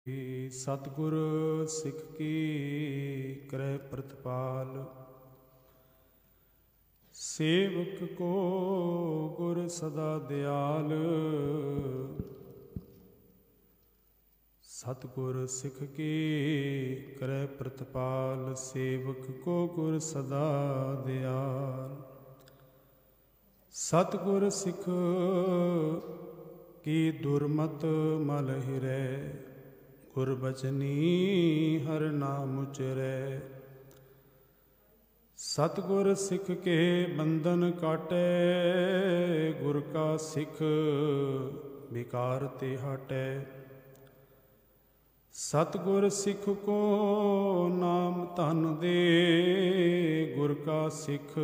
सतगुर सिख की करे प्रतिपाल, सेवक को गुर सदा दयाल। सतगुर सिख की करे प्रतिपाल, सेवक को गुर सदा दयाल। सतगुर सिख की दुर्मत मल हिरै, गुरबचनी हर नाम उचरै। सतगुर सिख के बंधन काटै, गुर का सिख विकार ते हटै। सतगुर सिख को नाम धन दे, गुर का सिख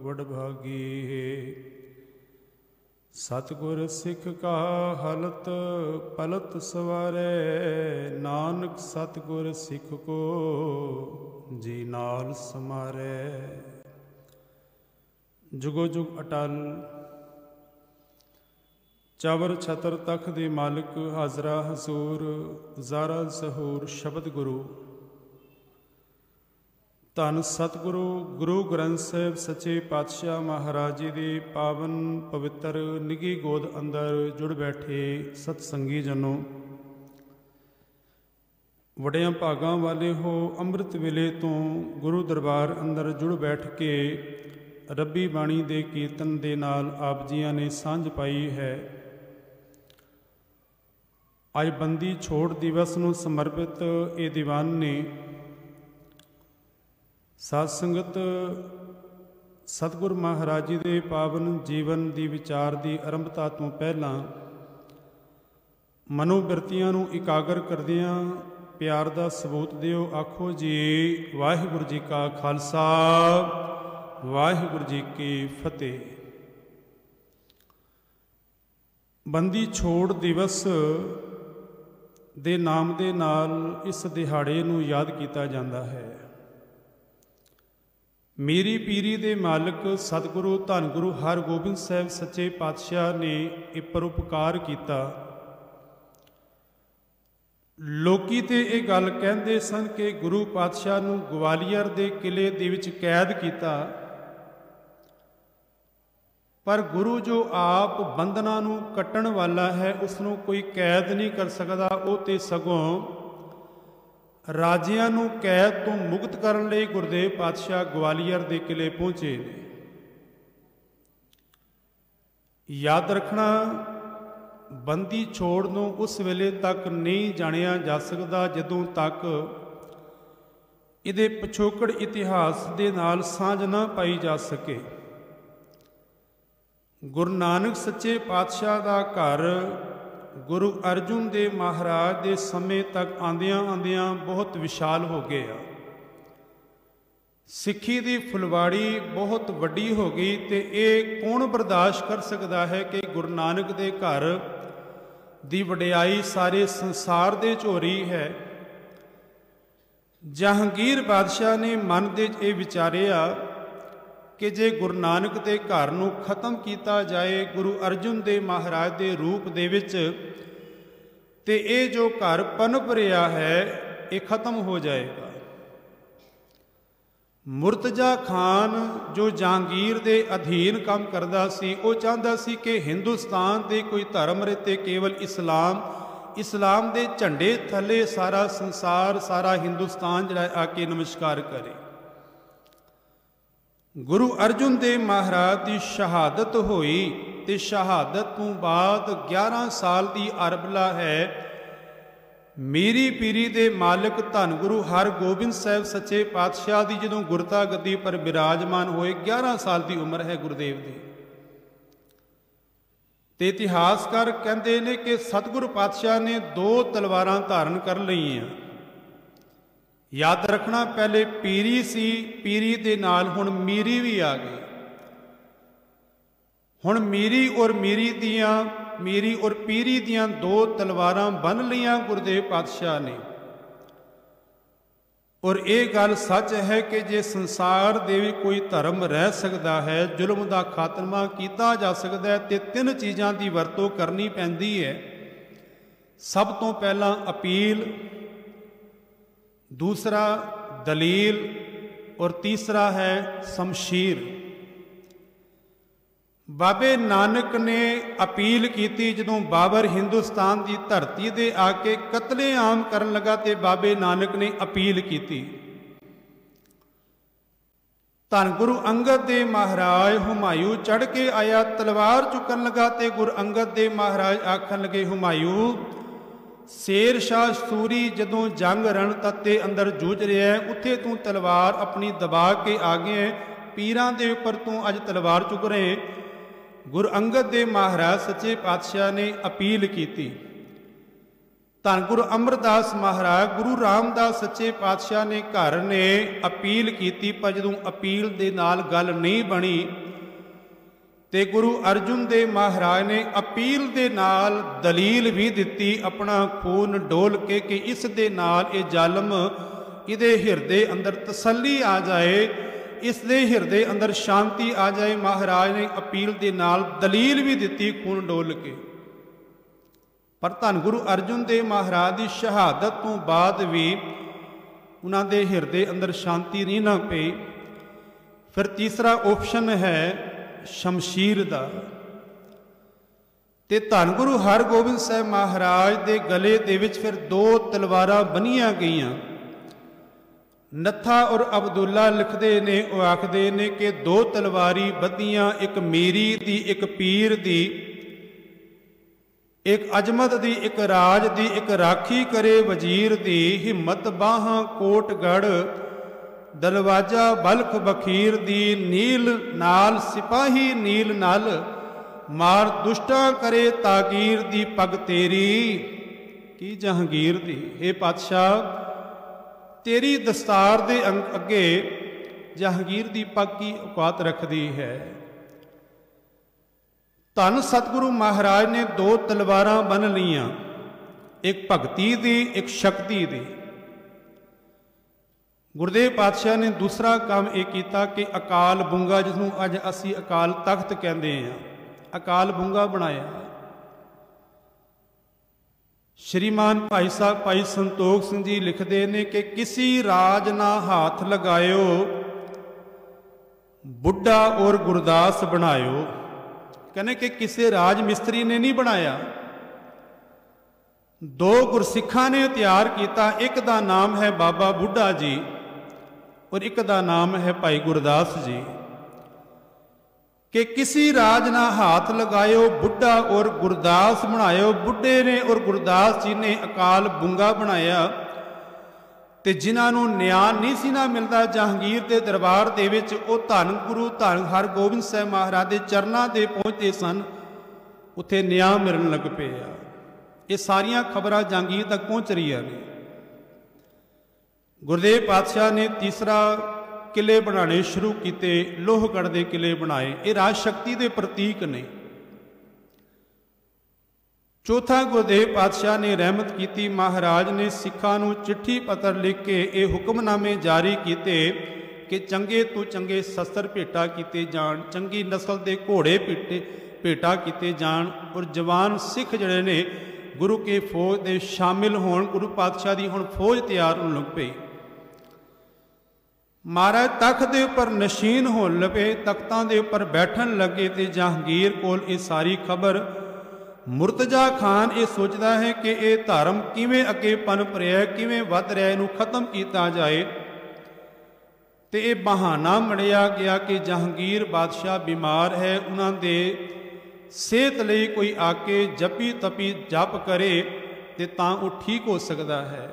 वडभागी है। सतगुर सिख का हलत पलत सवारै, नानक सतगुर सिख को जी नाल समारै। जुगो जुग अटल। चवर छतर तख दे मालिक, हाजरा हसूर ज़ारा सहूर शब्द गुरु। धन सतगुरु गुरु ग्रंथ साहिब सच्चे पातशाह महाराज जी दे पावन पवित्र निगी गोद अंदर जुड़ बैठे सतसंगी जनों, वड़िया भागां वाले हो। अमृत वेले तो गुरु दरबार अंदर जुड़ बैठ के रब्बी बाणी दे कीर्तन दे नाल आप जियां ने सांझ पाई है। अज बंदी छोड़ दिवस नूं समर्पित ये दीवान ने साध संगत सतगुरु महाराज जी दे पावन जीवन दी विचार दी आरंभता तो पहला मनोबिरतियां नूं इकागर करदियां प्यार दा सबूत दिओ। आखो जी वाहिगुरू जी का खालसा, वाहिगुरू जी की फतेह। बंदी छोड़ दिवस दे नाम दे नाल इस दिहाड़े नूं याद कीता जांदा है। मेरी पीरी दे मालिक सतगुरु धन गुरु हरगोबिंद साहिब सच्चे पातशाह ने एक परोपकार किया। लोकी ते ये गल कहंदे सन कि गुरु पातशाह नूं ग्वालियर दे किले दे विच कैद किया, पर गुरु जो आप बंधना नूं कट्टण वाला है उसनूं कोई कैद नहीं कर सकता। वो तो सगों राजियां नूं कैद तो मुक्त करन लई गुरदेव पातशाह ग्वालियर दे किले पहुंचे ने। याद रखना, बंदी छोड़ नूं उस वेले तक नहीं जानिया जा सकता जदों तक इहदे पिछोकड़ इतिहास दे नाल सांझ ना पाई जा सके। गुरु नानक सच्चे पातशाह दा घर गुरु अर्जुन देव महाराज के समय तक आंदियां आंदियां बहुत विशाल हो गया। सिक्खी की फुलवाड़ी बहुत वड्डी हो गई। तो ये कौन बर्दाश्त कर सकता है कि गुरु नानक के घर की वडियाई सारे संसार दे झोरी है। जहांगीर बादशाह ने मन दे ये विचारिया कि जे गुरु नानक के घर नूं खत्म किया जाए गुरु अर्जुन देव महाराज के रूप दे विच, ते ये जो घर पनप रहा है ये खत्म हो जाएगा। मुर्तजा खान जो जहांगीर के अधीन काम करता सी, वो चाहता सी कि हिंदुस्तान के कोई धर्म रहे केवल इस्लाम, इस्लाम के झंडे थले सारा संसार सारा हिंदुस्तान जिहड़ा आके नमस्कार करे। गुरु अर्जुन देव महाराज की शहादत हुई तो शहादत तो बाद 11 साल की अरबला है। मेरी पीरी दे मालिक धन गुरु हरगोबिंद साहिब सच्चे पातशाह की जदों गुरता गद्दी पर विराजमान होए 11 साल की उम्र है गुरुदेव की। ते इतिहासकार कहते हैं कि सतगुरु पातशाह ने 2 तलवारां धारण कर लईआं। याद रखना, पहले पीरी सी, पीरी दे नाल हुण मीरी भी आ गई। हुण मीरी और पीरी दियां 2 तलवारां बन लियां गुरुदेव पातशाह ने। और ये गल सच है कि जे संसार दे कोई धर्म रह सकता है, जुल्म का खात्मा किया जा सकता है, तो 3 चीज़ों की वरतों करनी पैंदी है। सब तो पहला अपील, दूसरा दलील और तीसरा है शमशीर। बाबे नानक ने अपील की जदों बाबर हिंदुस्तान की धरती दे आके कतलेआम करन लगा ते बाबे नानक ने अपील की। धन गुरु अंगद दे महाराज हुमायूं चढ़ के आया, तलवार चुकन लगा ते गुरु अंगद दे महाराज आखन लगे, हुमायूं शेर शाह सूरी जदों जंग रण तत्ते अंदर जूझ रहा है, उत्थे तू तलवार अपनी दबा के आ गए, पीरां दे उपर तू अज तलवार चुक रहे। गुरु अंगद दे महाराज सच्चे पातशाह ने अपील की। धन गुरु अमरदास महाराज गुरु रामदास सच्चे पातशाह ने घर ने अपील की, पर जदों अपील दे नाल गल नहीं बनी ते गुरु अर्जुन दे महाराज ने अपील दे नाल दलील भी दिती, अपना खून डोल के कि इस दे नाल ये जालम इहदे हिरदे अंदर तसल्ली आ जाए, इस दे हिरदे अंदर शांति आ जाए। महाराज ने अपील दे नाल दलील भी दिती खून डोल के। पर धन गुरु अर्जुन देव महाराज की शहादत तो बाद भी उन्हां दे हिरदे अंदर शांति नहीं ना पई। फिर तीसरा ऑप्शन है शमशीर दा। ते धन गुरु हरगोबिंद साहब महाराज दे गले दे विच फिर दो तलवारां बनिया गईयां। नत्था और अब्दुल्ला लिखते ने, वो आखते ने कि दो तलवारी बधियां, एक मीरी दी, एक पीर दी, एक अजमत दी, एक राज दी, एक राखी करे वजीर दी, हिम्मत बाहां कोटगढ़ दलवाजा बलख बखीर दी, नील नाल सिपाही नील नल मार दुष्टा करे तागीर दी, पग तेरी की जहांगीर दी। हे पातशाह तेरी दस्तार दे अगे जहांगीर दी पग की औकात रखती है। धन सतगुरु महाराज ने दो तलवारां बन लियां, एक भगती दी, एक शक्ति दी। गुरुदेव पातशाह ने दूसरा काम यह किया कि अकाल बूंगा, जिसनों अज असी अकाल तख्त कहते हैं, अकाल बूंगा बनाया। श्रीमान भाई साहब भाई संतोख सिंह जी लिखते हैं कि किसी राज ना हाथ लगायो, बुढ़ा और गुरदास बनायो। कहने कि किसी राज मिस्त्री ने नहीं बनाया, दो गुरसिखा ने तैयार किया। एक का नाम है बाबा बुढ़ा जी और एक का नाम है भाई गुरदास जी। कि किसी राज ना हाथ लगायो, बुढ़ा और गुरदास बनायो। बुढ़े ने और गुरदास जी ने अकाल बूंगा बनाया। ते जिन्हों न्याय नहीं सी ना मिलता जहांगीर के दरबार दे विच, वो धन गुरु धन हरगोबिंद साहब महाराज के चरणों से पहुँचते सन, उत्थे न्याय मिलन लग पे। ये सारिया खबरां जहांगीर तक पहुँच रही ने। गुरुदेव पातशाह ने तीसरा किले बनाने शुरू किए, लोहगढ़ के किले बनाए, ये राज शक्ति के प्रतीक ने। चौथा गुरुदेव पातशाह ने रहमत की, महाराज ने सिखां नूं चिट्ठी पत्र लिख के ये हुक्मनामे जारी किए कि चंगे तो चंगे शस्त्र भेटा किए जाण, चंगी नस्ल के घोड़े भेटा किए जाण और जवान सिख जड़े ने गुरु के फौज के शामिल होण। गुरु पातशाह की हुण फौज तैयार होने लग पई। महाराज तख्त के उपर नशीन होने लगे, तख्तां के उपर बैठन लगे। तो जहांगीर कोल ये सारी खबर, मुर्तजा खान ये सोचता है कि ये धर्म किवें अगे पनप रहा है, किवें वध रहा है, इनू खत्म किया जाए। तो ये बहाना मढ़िया गया कि जहांगीर बादशाह बीमार है, उन्होंने सेहत लई कोई आके जपी तपी जप करे तो तां वो ठीक हो सकता है।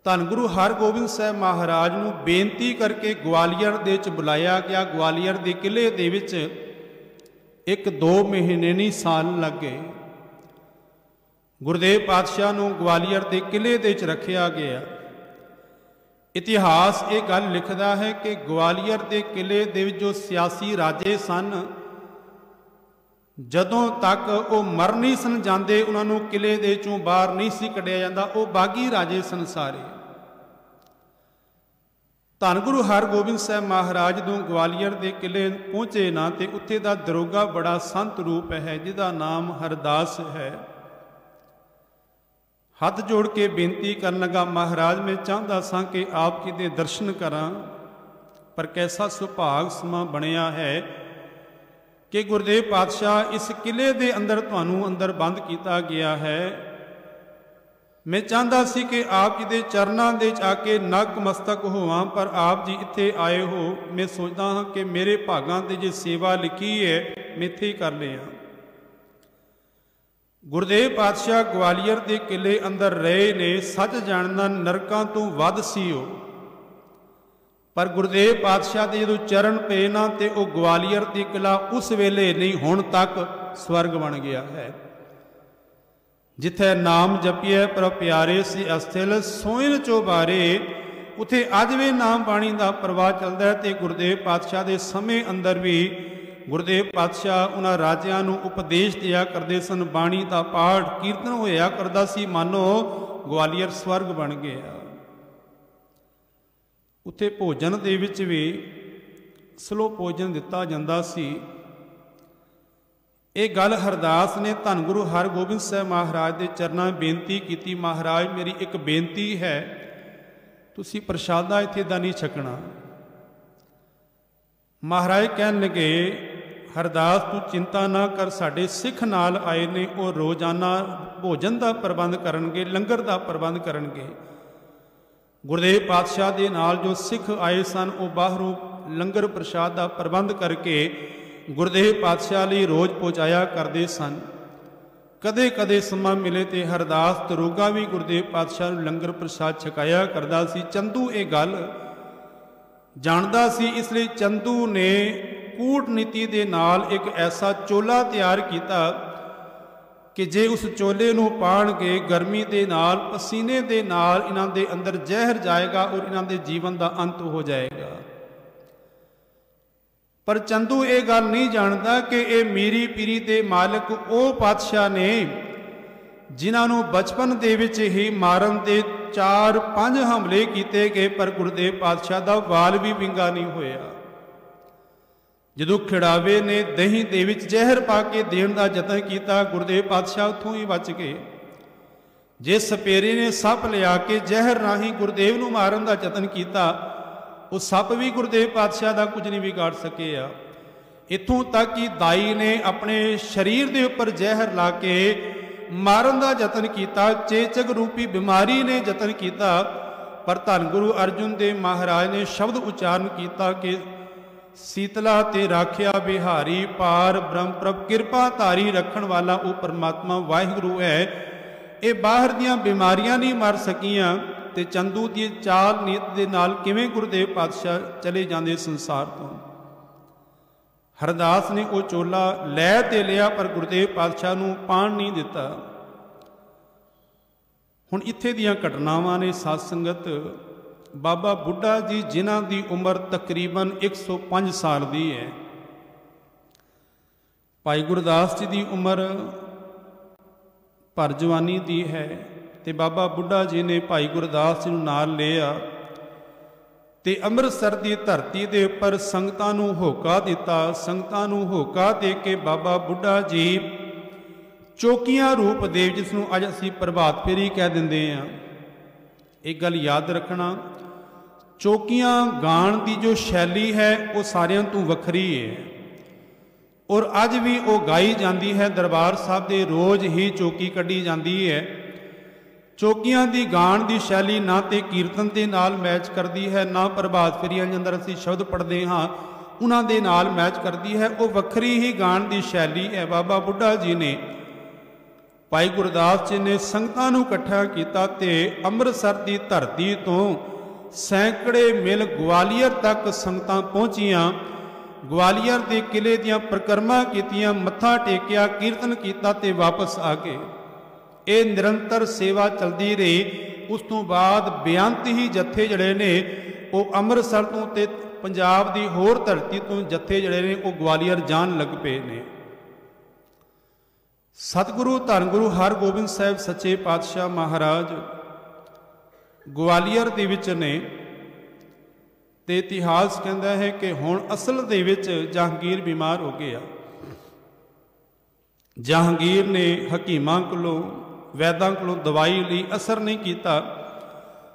धन गुरु हरगोबिंद साहब महाराज नूं बेनती करके ग्वालियर दे विच बुलाया गया। ग्वालियर के किले दे विच 1-2 महीने नहीं साल लग गए। गुरुदेव पातशाह नूं ग्वालियर के किले दे विच रखिया गया। इतिहास ये गल लिखता है कि ग्वालियर के किले दे विच जो सियासी राजे सन, जदों तक वो मर नहीं सन जाते, उन्होंने किले दे चों बाहर नहीं सी कढ़िया जाता, वो बागी राजे सन सारे। धन गुरु हरगोबिंद साहब महाराज जो ग्वालियर के किले पहुँचे ना, तो उत्थे दा दरोगा बड़ा संत रूप है जिसका नाम हरदास है। हथ जोड़ के बेनती कर लगा, महाराज मैं चाहता सा कि आप जी दे दर्शन करा, पर कैसा सुभाग समा बनया है कि गुरुदेव पातशाह इस किले दे अंदर तुहानू अंदर बंद किया गया है। मैं चाहता सी कि आप जी दे चरनां दे आके नक मस्तक होवां, पर आप जी इत्थे आए हो। मैं सोचता हाँ कि मेरे भागां ते जे सेवा लिखी है मैं इत्थे ही कर लिया। गुरुदेव पातशाह ग्वालियर के किले अंदर रहे ने, सच जानना नरकां तो वध सी ओ, पर गुरुदेव पातशाह के जो चरण पे ना ते वो ग्वालियर की किला उस वेले नहीं हुण तक स्वर्ग बन गया है। जिथे नाम जपिए पर प्यारे सी अस्थिल सोइन चौबारे, उथे अज भी नाम बाणी का प्रवाह चलता है। तो गुरुदेव पातशाह के समय अंदर भी गुरुदेव पातशाह उन्हां राजियां नूं उपदेश दिया करते सन, बाणी का पाठ कीर्तन होया करदा सी, मानो ग्वालियर स्वर्ग बन गया। उत्थे भोजन दे विच भी स्लो भोजन दिता जांदा सी। ये गल हरदास ने धन गुरु हरगोबिंद साहब महाराज के चरनां बेनती की, महाराज मेरी एक बेनती है, तुसी प्रशादा इत्थे दा नहीं छकना। महाराज कहन लगे, हरदास तू चिंता ना कर, साडे सिख नाल आए ने, वो रोजाना भोजन का प्रबंध करनगे, लंगर का प्रबंध करनगे। गुरुदेव पातशाह दे नाल जो सिख आए सन वो बाहरों लंगर प्रसाद का प्रबंध करके गुरुदेव पातशाह लई रोज़ पहुँचाया करते सन। कदे कदे समा मिले तो हरदास दरोगा भी गुरुदेव पातशाह नूं लंगर प्रसाद छकाया करदा सी। चंदू ये गल जानदा सी, इसलिए चंदू ने कूटनीति दे नाल एक ऐसा चोला तैयार किया कि जे उस चोले नूं पाणगे गर्मी दे नाल पसीने दे नाल इन्हां दे अंदर जहर जाएगा और इन्हां दे जीवन का अंत हो जाएगा। पर चंदू ये गल नहीं जानता कि ये मीरी पीरी दे मालिक वो पातशाह ने जिन्हां नूं बचपन दे विच ही मारन दे 4-5 हमले किए गए, पर गुरुदेव पातशाह का वाल भी विंगा नहीं होया। जदों खिड़ावे ने दही दे विच जहर पा के देण दा यतन किया, गुरुदेव पातशाह उत्थों ही बच गए। जे सपेरे ने सप लिया के जहर राही गुरुदेव नूं मारन दा यतन किया, वो सप भी गुरुदेव पातशाह का कुछ नहीं बिगाड़ सके। इत्थों तक कि दाई ने अपने शरीर के उपर जहर ला के मारन का यतन किया, चेचक रूपी बीमारी ने यतन किया, पर धन गुरु अर्जुन देव महाराज ने शब्द उच्चारण किया कि शीतला ते राखिया बिहारी, पार ब्रह्म प्रभ किरपा धारी, रखण वाला वो परमात्मा वाहिगुरु है। ये बाहर दियां बीमारियां नहीं मर सकियां ते चंदू की चाल नीत दे नाल किवें गुरुदेव पातशाह चले जांदे संसार तो। हरदास ने वो चोला लै ते लिया, पर गुरुदेव पातशाह नूं पाण नहीं दिता। हुण इत्थे दियां घटनावां ने साध संगत, बाबा बुढ़ा जी जिन्हां दी उम्र तकरीबन 105 साल दी है, भाई गुरदास जी की उम्र भर जवानी दी है, ते बाबा बुढ़ा जी ने भाई गुरदास जी नूं नाल लिया ते अमृतसर की धरती के उपर संगतां नूं होका दिता। संगतां नूं होका दे के बाबा बुढ़ा जी चौकियां रूप देव, जिसनूं अज असीं प्रभात फेरी कह दिंदे हां। एक गल याद रखना, चौकियां गाण की जो शैली है वो सारियां तो वखरी है, और अज भी वो गाई जाती है। दरबार साहब के रोज़ ही चौकी कढ़ी जाती है। चौकियां की गाण की शैली ना तो कीर्तन के नाल मैच करती है, ना प्रभात फेरियां के अंदर असीं शब्द पढ़ते हाँ उन्हां दे नाल मैच करती है। वो वखरी ही गाण की शैली है। बाबा बुढ़ा जी ने, भाई गुरदास जी ने संगतां नूं इकट्ठा किया ते अमृतसर की धरती तो सैकड़े मील ग्वालियर तक संगतां पहुंचियां। ग्वालियर के किले दियां परिक्रमा कीतियां, मत्था टेकिया, कीर्तन किया ते वापस आ गए। ये निरंतर सेवा चलती रही। उस तो बाद बेअंत ही जत्थे जड़े ने वो अमृतसर तो ते पंजाब की होर धरती तो जत्थे जड़े ने वो ग्वालियर जान लग पे ने। सतगुरु धन गुरु हरगोबिंद साहब सच्चे पातशाह महाराज ग्वालियर दे विच ने, ते इतिहास कहता है कि हुण असल दे विच जहांगीर बीमार हो गया। जहांगीर ने हकीमां कोलों वैदां कोलों दवाई लई असर नहीं कीता।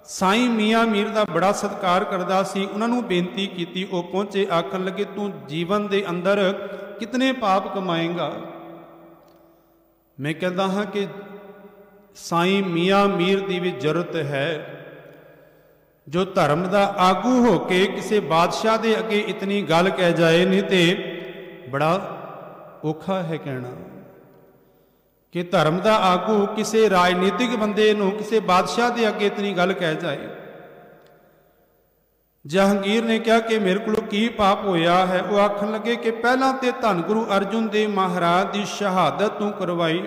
साईं मियाँ मीर का बड़ा सत्कार करदा सी। उन्होंने बेनती की, वो पहुंचे, आखन लगे तू जीवन के अंदर कितने पाप कमाएगा। मैं कहता हाँ कि साईं मियाँ मीर की भी जरूरत है, जो धर्म का आगू हो के किसी बादशाह के अगे इतनी गल कह जाए, नहीं तो बड़ा औखा है कहना कि धर्म का आगू किसी राजनीतिक बंदे नूं किसी बादशाह के अगे इतनी गल कह जाए। जहांगीर ने कहा कि मेरे को की पाप होया है। वो आखन लगे कि पहला तो धन गुरु अर्जुन देव महाराज की शहादत तू करवाई,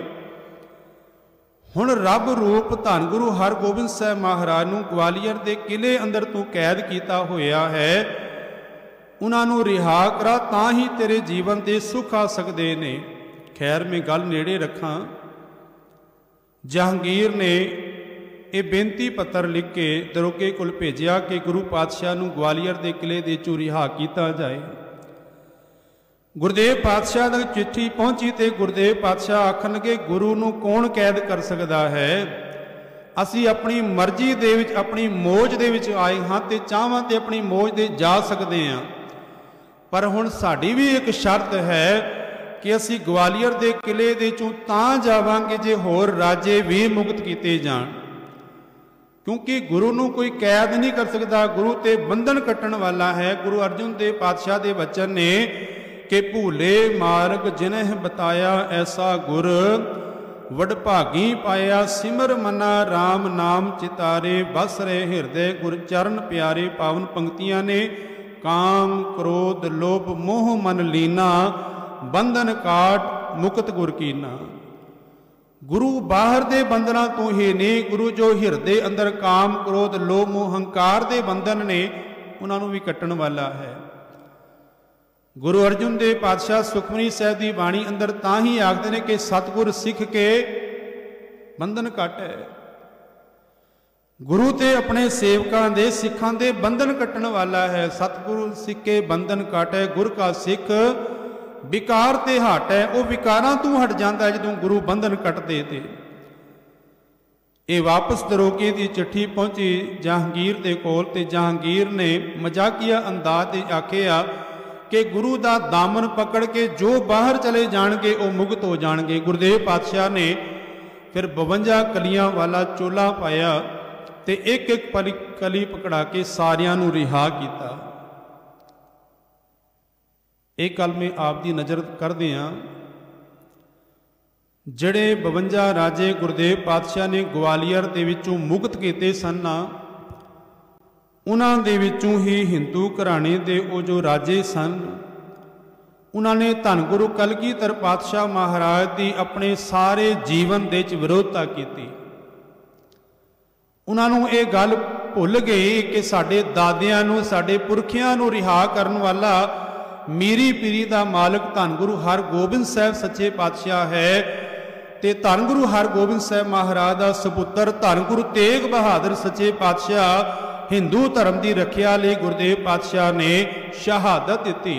हुण रब रूप धन गुरु हरगोबिंद साहब महाराज नूं ग्वालियर के किले अंदर तू कैद किया होया है, उन्होंने रिहा करा तां ही तेरे जीवन के सुख आ सकते ने। खैर मैं गल नेड़े रखा। जहांगीर ने ये बेनती पत्र लिख के दरोगे को भेजिया कि गुरु पातशाह नूं ग्वालियर के किले दे चों रिहा किया जाए। गुरदेव पातशाह तक चिट्ठी पहुंची तो गुरदेव पातशाह आखन लगे गुरु नूं कौन कैद कर सकता है, असी अपनी मर्जी दे विच अपनी मौज दे विच आए हाँ तो चाहवां तो अपनी मौज दे जा सकते हैं, पर हुण साडी भी एक शर्त है कि असी ग्वालियर के किले दे चों तां जावांगे जे होर राजे भी मुक्त किए जाण, क्योंकि गुरु नूं कोई कैद नहीं कर सकता, गुरु ते बंधन कट्टण वाला है। गुरु अर्जुन देव पातशाह के वचन ने कि भूले मार्ग जिन्हें बताया ऐसा गुर, वडभागी पाया सिमर मना राम नाम चितारे, बस रहे हृदय गुर चरण प्यारे। पावन पंक्तियां ने काम क्रोध लोभ मोह मन लीना, बंधन काट मुक्त गुर कीना। गुरु बाहर दे बंधना तो ही नहीं, गुरु जो हिरदे अंदर काम क्रोध लोभ मोह हंकार दे बंधन ने उन्होंने भी कट्टण वाला है। गुरु अर्जुन देव पातशाह सुखमनी साहब की बाणी अंदर तां ही आखते हैं कि सतगुर सिख के बंधन कट है। गुरु ते अपने सेवकां दे सिखां दे बंधन कट्टण वाला है। सतगुरु सिख के बंधन कट है, गुर का सिख विकार ते हट है। वह विकारां तू हट जाता है जदों गुरु बंधन कटते थे। ये वापस दरोगे की चिट्ठी पहुंची जहांगीर दे कोल ते जहांगीर ने मजाकिया अंदाज ते आखिया कि गुरु का दामन पकड़ के जो बाहर चले जाणगे वो मुक्त हो जाणगे। गुरदेव पातशाह ने फिर 52 कलियां वाला चोला पाया ते एक एक कली पकड़ा के सारियां नूं रिहा किया। एक गल मैं आप दी नज़र करदे हां, जिहड़े 52 राजे गुरदेव पातशाह ने ग्वालियर दे विचों मुक्त कीते सन, उन्हां दे विचों ही हिंदू घराणे दे वो जो राजे सन, उन्होंने धन गुरु कलगीधर पातशाह महाराज की अपने सारे जीवन दे विच विरोधता की। उन्होंने ये गल भुल गई कि साडे दादियां नूं साडे पुरखियां नूं रिहा करन वाला मीरी पीरी का मालिक धन गुरु हरगोबिंद साहब सच्चे पातशाह है, ते धन गुरु हरगोबिंद साहब महाराज का सपुत्र धन गुरु तेग बहादुर सच्चे पातशाह हिंदू धर्म की रखिया लई गुरदेव पातशाह ने शहादत दी।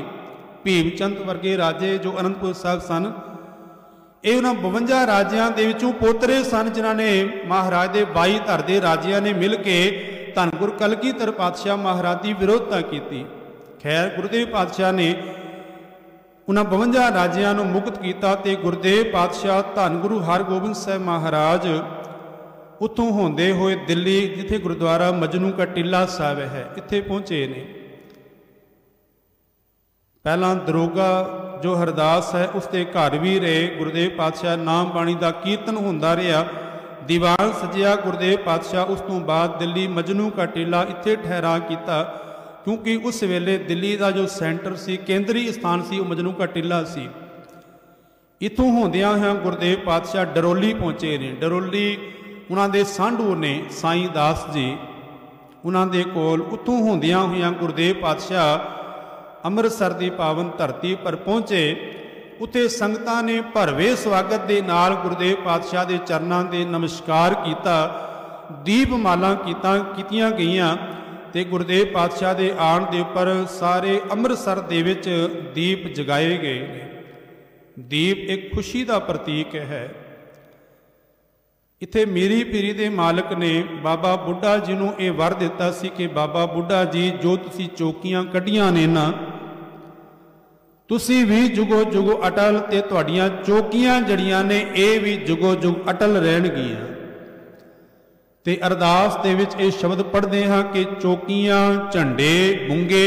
भीमचंद वर्गे राजे जो अनंतपुर साहब सन, ये उन्होंने 52 राजियां दे विचों पोतरे सन, जिन्होंने महाराज के 22 धर के राजियां ने मिल के धन गुरु कलगीधर पातशाह महाराज की विरोधता की। खैर गुरदेव पातशाह ने उन्होंने 52 राजियां नूं मुक्त किया ते गुरदेव पातशाह धन गुरु हरगोबिंद साहब महाराज उत्थों होंदे होए दिल्ली, जिथे गुरुद्वारा मजनू का टीला साहब है, इत्थे पहुंचे ने। पहला दरोगा जो हरदास है उसके घर भी रहे। गुरदेव पातशाह नाम बाणी का कीर्तन होंदा रहा, दीवान सजिया गुरदेव पातशाह। उस तो बाद दिल्ली मजनू का टीला इत्थे ठहरा किया, क्योंकि उस वेले दिल्ली का जो सेंटर सी, केंद्री स्थान सी, वो मजनू का टीला सी। इत्थों होंदियां होइयां गुरदेव पातशाह डरोली पहुंचे ने। डरोली उन्होंने सांढू ने साईं दास जी, उन्होंने कोल उत्थों होंदियां होइयां गुरदेव पातशाह अमृतसर की पावन धरती पर पहुँचे। उत्थे संगतां ने भरवे स्वागत के नाल गुरदेव पातशाह के चरणों के नमस्कार किया, दीपमाला कीतियां गईयां ते गुरदेव पातशाह के आण के उपर सारे अमृतसर दे विच दीप जगाए गए। दीप एक खुशी का प्रतीक है। इत्थे मीरी पीरी दे मालिक ने बाबा बुढ़ा जी नूं ये वर दिता सी कि बाबा बुढ़ा जी जो तुसी चौकियां कढ़ियां ने ना तुसी भी जुगो जुग अटल ते तुहाड़ियां चौकियां जड़ियां ने ये भी जुगो जुग अटल रहणगियां। ते अरदास दे विच ये शब्द पढ़दे हां कि चौकियां झंडे बुंगे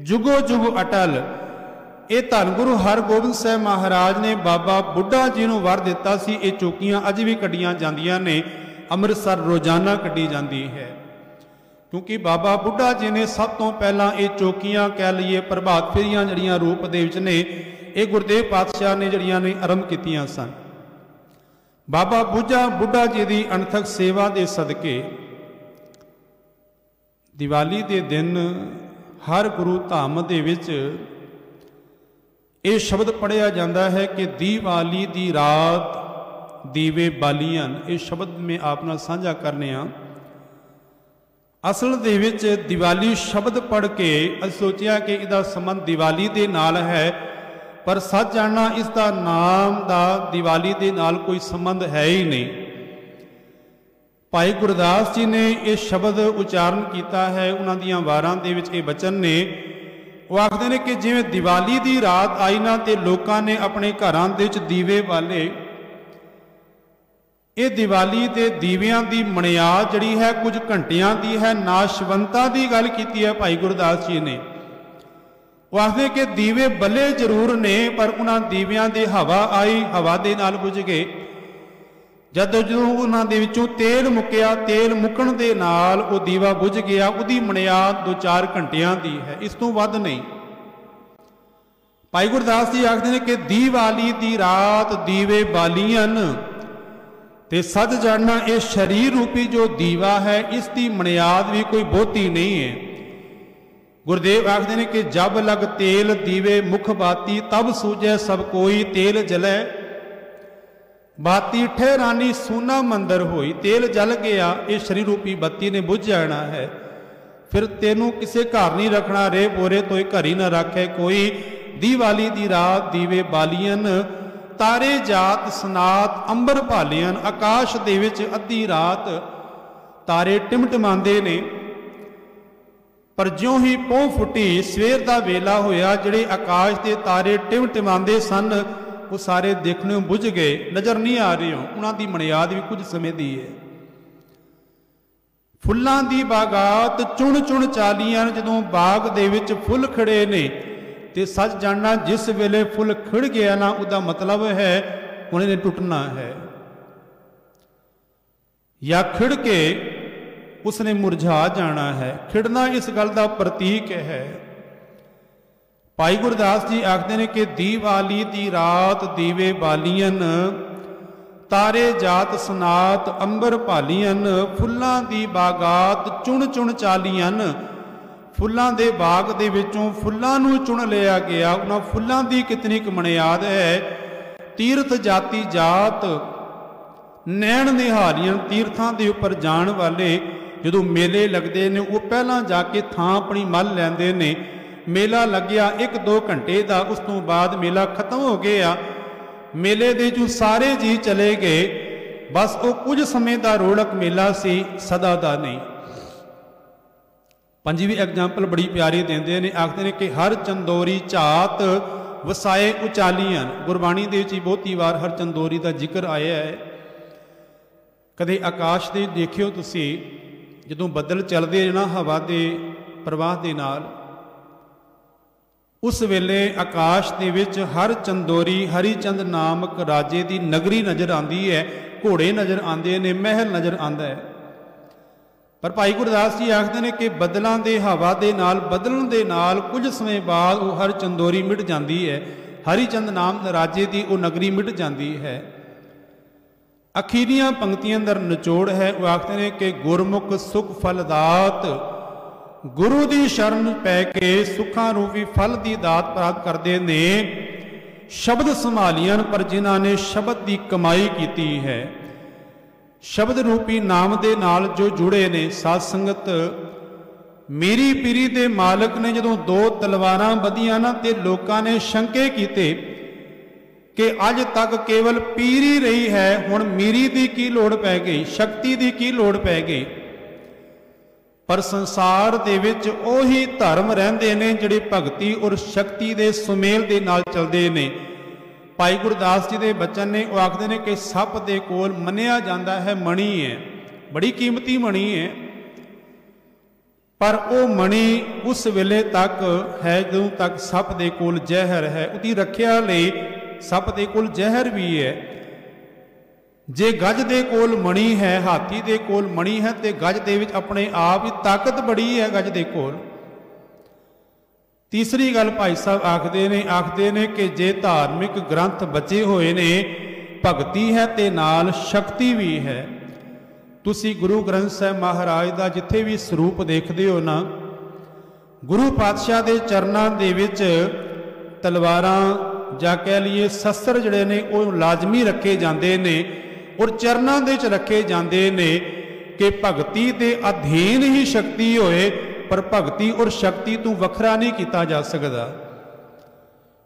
जुगो जुग अटल। ये धन गुरु हरगोबिंद साहब महाराज ने बाबा बुढ़ा जी नूं वर दिता सी। ये चौकियां अज भी कढ़ियां जांदियां ने, अमृतसर रोजाना कढ़ी जाती है, क्योंकि बाबा बुढ़ा जी ने सब तो पहला ये चौकियां कह लीए प्रभात फेरियां जड़ियां रूप दे विच ने ये गुरदेव पातशाह ने जड़ियां ने आरंभ कीतियां सन। बाबा बुढ़ा जी की अणथक सेवा के सदके दिवाली के दिन हर गुरु धाम दे विच ये शब्द पढ़िया जाता है कि दीवाली दी रात दीवे बालियन। ये शब्द में आप नाल साझा करने असल दे विच दिवाली शब्द पढ़ के असीं सोचिया कि इसका संबंध दिवाली दे नाल है, पर सच जानना इसका नाम दा दिवाली दे नाल कोई संबंध है ही नहीं। भाई गुरदास जी ने ये शब्द उच्चारण किया है, उन्हां दीयां वारां दे विच ये बचन ने वो आखते हैं कि जिवें दिवाली की रात आई ना तो लोगों ने अपने घरों के दीवे वाले। ये दिवाली के दीवियां की मनियाद जड़ी है कुछ घंटियां की है, नाशवंता की गल की है भाई गुरदास जी ने। वो आखते कि दीवे बले जरूर ने पर उन्होंने दीवियां की हवा आई, हवा के नाल बुझ गए। जो उन्होंने विचों तेल मुक्या, तेल मुकण दे नाल वो दीवा बुझ गया। उसकी मनियाद 2-4 घंटियां की है, इस तो वध नहीं। भाई गुरदास जी आखते हैं कि दीवाली की रात दीवे बालियन ते सच जानना ये शरीर रूपी जो दीवा है इसकी मनियाद भी कोई बहुती नहीं है। गुरदेव आखते हैं कि जब लग तेल दीवे मुख बाती तब सूझे सब कोई तेल जलै। बाती ठहरानी सूना मंदिर होई। तेल जल गया, ये शरीर रूपी बत्ती ने बुझ जाना है। फिर तेनू किसे घर नहीं रखना, रे बोरे तो घर ही ना रखे कोई। दीवाली दी रात दीवे बालियन तारे जात सनात अंबर भालियन। आकाश दे विच अद्धी रात तारे टिमटिमांदे ने, पर ज्यों ही पौं फुटी सवेर दा वेला होया जिहड़े आकाश के तारे टिमटिमांदे सन वो सारे देखने बुझ गए, नज़र नहीं आ रहे हो। उन्होंने मनियाद भी कुछ समय दी है। फुल्लां दी बागात चुन चुन चालियां। जदों बाग दे विच फुल खड़े ने ते सच जानना जिस वेले फुल खिड़ गया ना उसका मतलब है उन्हें टुटना है, या खिड़ के उसने मुरझा जाना है। खिड़ना इस गल का प्रतीक है। भाई गुरदास जी आखते हैं कि दीवाली की रात दीवे बालियन तारे जात सनात अंबर भालियन। फुल्लां दी बागात चुन चुन चालियन। फुल्लां दे बाग दे विचों फुल्लां नूं चुन लिया गया। उन्हां फुल्लां दी कितनी क मनियाद है। तीर्थ जाति जात नैण निहारियन। तीर्थां दे उपर जाण वाले जदों मेले लगदे ने वो पहलां जाके थां अपनी मल लैंदे ने। मेला लग्या 1-2 घंटे का, उस तो बाद मेला खत्म हो गया। मेले दे जो सारे जी चले गए, बस वो कुछ समय का रोड़क मेला सी, सदा का नहीं। पंजवीं एग्जाम्पल बड़ी प्यारी देंदे ने, आखते हैं कि हर चंदोरी झात वसाए उचालियन। गुरबाणी दे विच बहुती वार हर चंदोरी का जिक्र आया है। कदे आकाश दे देखियो तुसी जदों बदल चलदे ना हवा के प्रवाह के नाल, उस वेले आकाश के विच हर चंदोरी हरिचंद नामक राजे की नगरी नज़र आती है। घोड़े नज़र आते हैं, महल नज़र आता है। पर भाई गुरदास जी आखते हैं कि बदलों के हवा के नाल बदलन के नाल कुछ समय बाद वो हर चंदोरी मिट जाती है। हरिचंद नाम राजे की वो नगरी मिट जाती है। अखीरियां पंक्तियां अंदर निचोड़ है। वो आखते हैं कि गुरमुख सुख फलदात गुरु की शरण पै के सुखां रूपी फल की दात प्राप्त करते ने। शब्द संभालियन पर जिन्हां ने शब्द की कमाई की है। शब्द रूपी नाम के नाल जो जुड़े ने साध संगत मेरी पीरी के मालिक ने जदों 2 तलवारां बधियां ना ते लोकां ने शंके कीते कि अज तक केवल पीर ही रही है, हुण मीरी दी की लोड़ पै गई, शक्ति दी की लोड़ पै गई। पर संसार दे विच ओही धर्म रहिंदे ने जिहड़े भगती और शक्ति दे सुमेल दे नाल चलदे ने। भाई गुरदास जी दे बचन ने वो आखदे ने कि सप दे कोल मन्निया जांदा है मणि है, बड़ी कीमती मणि है, पर वो मणि उस वेले तक है जदों तक सप दे कोल जहर है। उदी रखिया लई सप दे कोल जहर भी है। जे गज दे कोल मणि है, हाथी दे कोल मणि है, तो गज दे विच अपने आप ही ताकत बड़ी है गज दे कोल। तीसरी गल भाई साहब आखदे ने कि जे धार्मिक ग्रंथ बचे हुए ने, भगती है ते नाल शक्ति भी है। तुसी गुरु ग्रंथ साहिब महाराज दा जिथे भी स्वरूप देखदे हो ना, गुरु पातशाह दे चरनां दे विच तलवारां जां कह लीए शस्त्र जिहड़े ने वो लाजमी रखे जांदे ने और चरनां दे च रखे जांदे ने कि भगती दे अधीन ही शक्ति होए, पर भगती और शक्ति तो वखरा नहीं किया जा सकता।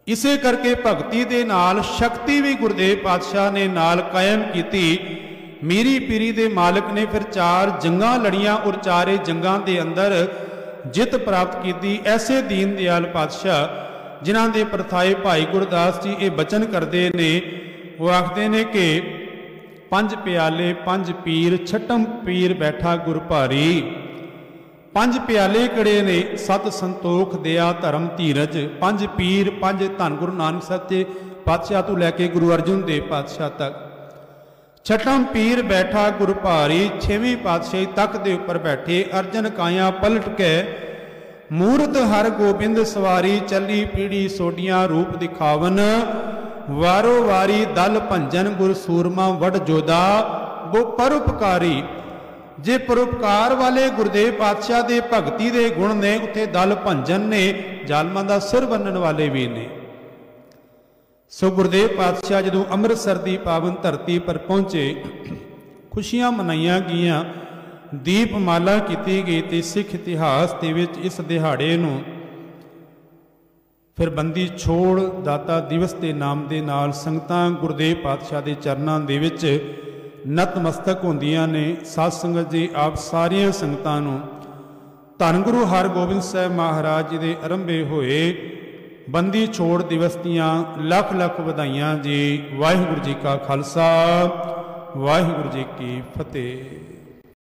इसे करके भगती दे नाल शक्ति भी गुरुदेव पातशाह ने नाल कायम की। मीरी पीरी दे मालिक ने फिर 4 जंगां लड़ियां और 4 जंगां दे अंदर जित प्राप्त की। ऐसे दीन दयाल पातशाह जिन्हां दे परथाए भाई गुरदास जी ये बचन करते ने, वो आखते ने कि 5 प्याले 5 पीर छठम पीर बैठा गुर भारी। 5 प्याले कड़े ने सत संतोख दया धर्म धीरज। 5 पीर 5 धन गुरु नानक सच्चे पातशाह तो लैके गुरु अर्जुन देव पातशाह तक। छठम पीर बैठा गुर भारी, 6वीं पातशाही तख्त दे उपर बैठे। अर्जन काया पलट के मूरत हर गोबिंद सवारी, चली पीढ़ी सोडियां रूप दिखावन। वारो वारी दल भंजन गुर सूरमा वड जोधा, वो परोपकारी। जे परोपकार वाले गुरुदेव पातशाह दे भगती दे गुण ने, उत्थे दल भंजन ने, जालमां दा सिर बन्नण वाले भी ने। सो गुरुदेव पातशाह जदों अमृतसर की पावन धरती पर पहुँचे, खुशियां मनाइया गईयां, दीपमाला की गई। तो सिख इतिहास के विच इस दिहाड़े नूं फिर बंदी छोड़ दाता दिवस के नाम के नाल संगतां गुरुदेव पातशाह के चरनां दे विच नतमस्तक होंदियां ने। साध संगत जी आप सारियां संगतां नूं धन गुरु हरगोबिंद साहिब महाराज जी के आरंभे होए बंदी छोड़ दिवस दियां लख लख वधाइयां जी। वाहिगुरू जी का खालसा, वाहिगुरू जी की फतेह।